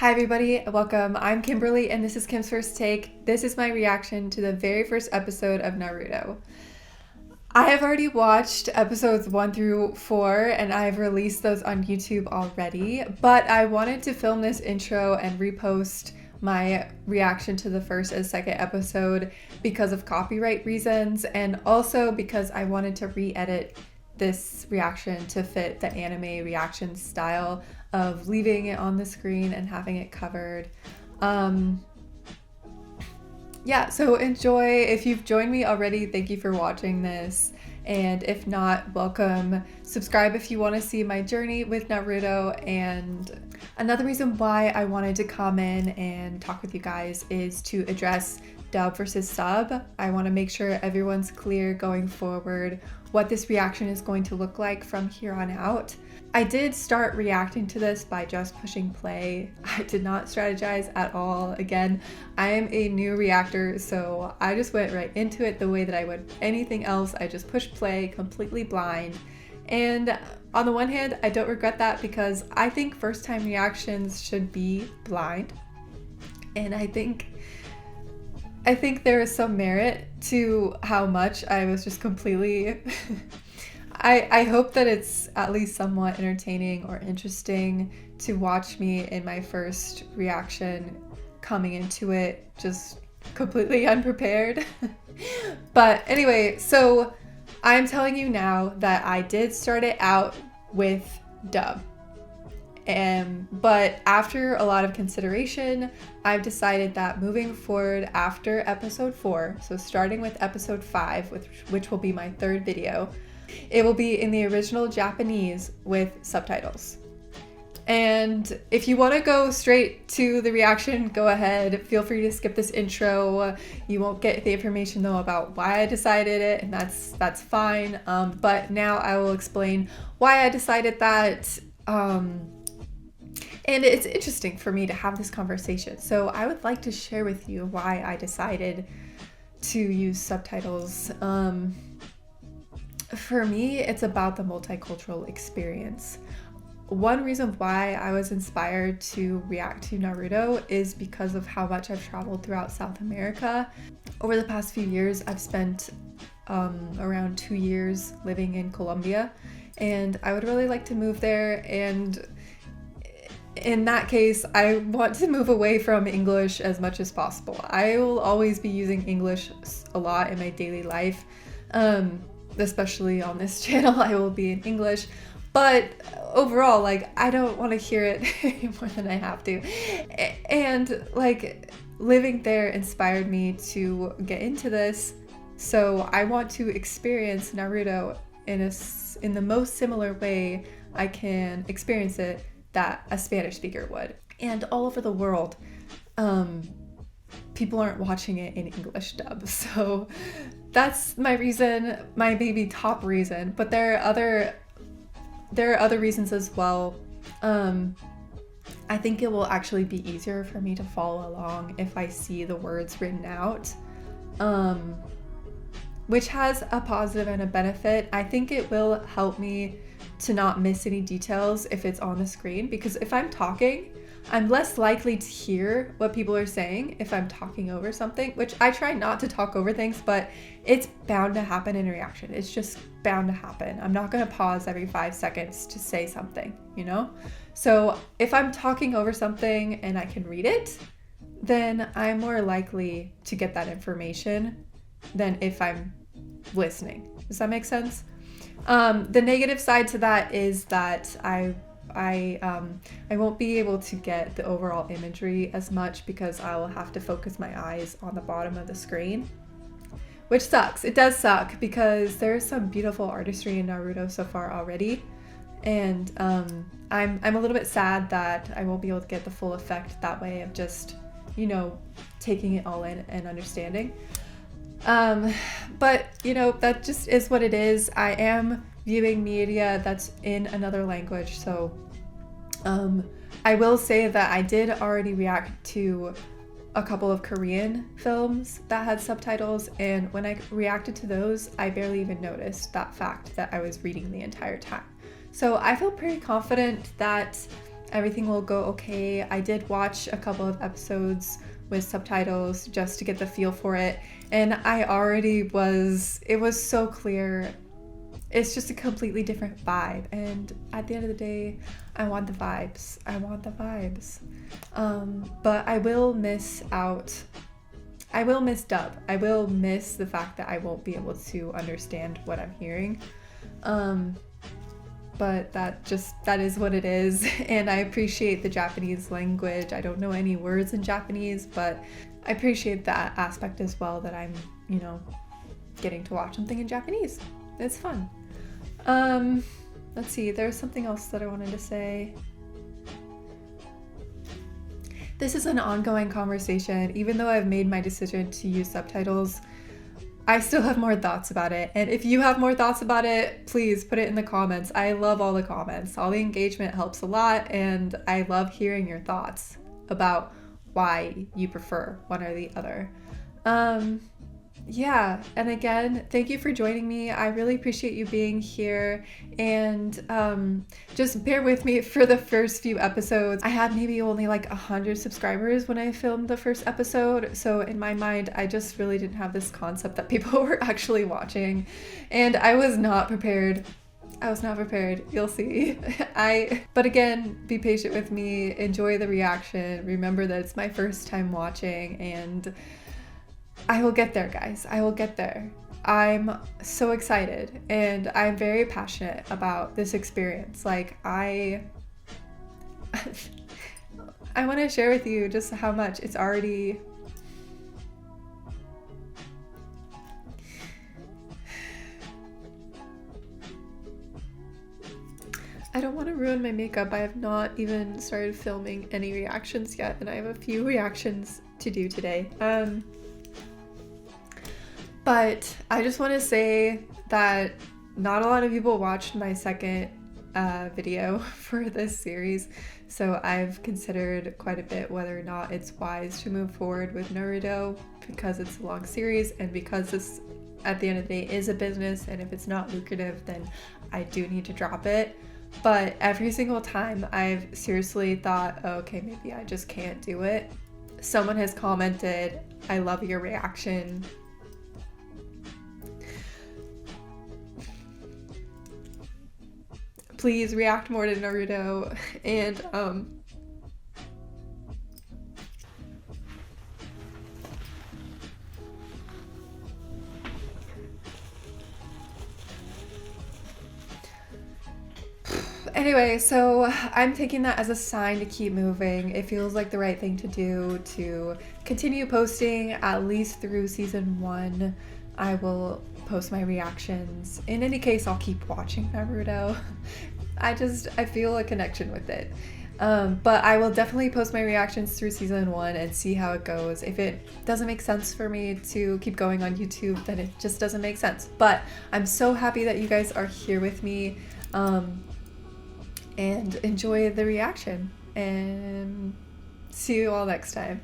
Hi everybody, welcome. I'm Kimberly and this is Kim's First Take. This is my reaction to the very first episode of Naruto. I have already watched episodes 1 through 4 and I've released those on YouTube already, but I wanted to film this intro and repost my reaction to the first and second episode because of copyright reasons, and also because I wanted to re-edit this reaction to fit the anime reaction style of leaving it on the screen and having it covered. Yeah, so enjoy. If you've joined me already, thank you for watching this. And if not, welcome. Subscribe if you want to see my journey with Naruto. And another reason why I wanted to come in and talk with you guys is to address dub versus sub. I want to make sure everyone's clear going forward what this reaction is going to look like from here on out. I did start reacting to this by just pushing play. I did not strategize at all. Again, I am a new reactor, so I just went right into it the way that I would anything else. I just pushed play completely blind. And on the one hand, I don't regret that because I think first time reactions should be blind. And I think there is some merit to how much I was just completely I hope that it's at least somewhat entertaining or interesting to watch me in my first reaction coming into it just completely unprepared. But anyway, so I'm telling you now that I did start it out with dub. But after a lot of consideration, I've decided that moving forward after episode 4, so starting with episode 5, which will be my third video, it will be in the original Japanese with subtitles. And if you want to go straight to the reaction, go ahead. Feel free to skip this intro. You won't get the information though about why I decided it, and that's fine. But now I will explain why I decided that. And it's interesting for me to have this conversation. So I would like to share with you why I decided to use subtitles. For me, it's about the multicultural experience. One reason why I was inspired to react to Naruto is because of how much I've traveled throughout South America. Over the past few years, I've spent around 2 years living in Colombia, and I would really like to move there. And in that case, I want to move away from English as much as possible. I will always be using English a lot in my daily life. Especially on this channel, I will be in English, but overall, like, I don't want to hear it any more than I have to. And like, living there inspired me to get into this, so I want to experience Naruto in the most similar way I can experience it that a Spanish speaker would. And all over the world, people aren't watching it in English dub, so that's my reason, my maybe top reason, but there are other reasons as well. I think it will actually be easier for me to follow along if I see the words written out, which has a positive and a benefit. I think it will help me to not miss any details if it's on the screen, because if I'm talking, I'm less likely to hear what people are saying if I'm talking over something, which I try not to talk over things, but it's bound to happen in reaction. It's just bound to happen. I'm not going to pause every 5 seconds to say something, you know? So if I'm talking over something and I can read it, then I'm more likely to get that information than if I'm listening. Does that make sense? The negative side to that is that I won't be able to get the overall imagery as much because I will have to focus my eyes on the bottom of the screen, which sucks. It does suck because there's some beautiful artistry in Naruto so far already, and I'm a little bit sad that I won't be able to get the full effect that way of just, you know, taking it all in and understanding. But you know, that just is what it is. I am viewing media that's in another language, so I will say that I did already react to a couple of Korean films that had subtitles, and when I reacted to those, I barely even noticed that fact that I was reading the entire time. So I feel pretty confident that everything will go okay. I did watch a couple of episodes with subtitles just to get the feel for it, and it was so clear. It's just a completely different vibe, and at the end of the day, I want the vibes. But I will miss dub. I will miss the fact that I won't be able to understand what I'm hearing. But that is what it is. And I appreciate the Japanese language. I don't know any words in Japanese, but I appreciate that aspect as well, that I'm, getting to watch something in Japanese. It's fun. Let's see, there's something else that I wanted to say. This is an ongoing conversation. Even though I've made my decision to use subtitles, I still have more thoughts about it. And if you have more thoughts about it, please put it in the comments. I love all the comments. All the engagement helps a lot, and I love hearing your thoughts about why you prefer one or the other. Yeah, and again, thank you for joining me. I really appreciate you being here, and just bear with me for the first few episodes. I had maybe only like 100 subscribers when I filmed the first episode, so in my mind, I just really didn't have this concept that people were actually watching, and I was not prepared. You'll see. But again, be patient with me, enjoy the reaction, remember that it's my first time watching, and I will get there, guys. I will get there. I'm so excited, and I'm very passionate about this experience. Like, I want to share with you just how much it's already... I don't want to ruin my makeup. I have not even started filming any reactions yet, and I have a few reactions to do today. But I just want to say that not a lot of people watched my second video for this series, so I've considered quite a bit whether or not it's wise to move forward with Naruto, because it's a long series and because this, at the end of the day, is a business, and if it's not lucrative, then I do need to drop it. But every single time I've seriously thought, oh, okay, maybe I just can't do it. Someone has commented, I love your reaction. Please react more to Naruto, and anyway, so I'm taking that as a sign to keep moving. It feels like the right thing to do, to continue posting at least through season 1. I will post my reactions. In any case, I'll keep watching Naruto. I feel a connection with it. But I will definitely post my reactions through season 1 and see how it goes. If it doesn't make sense for me to keep going on YouTube, then it just doesn't make sense. But I'm so happy that you guys are here with me, and enjoy the reaction, and see you all next time.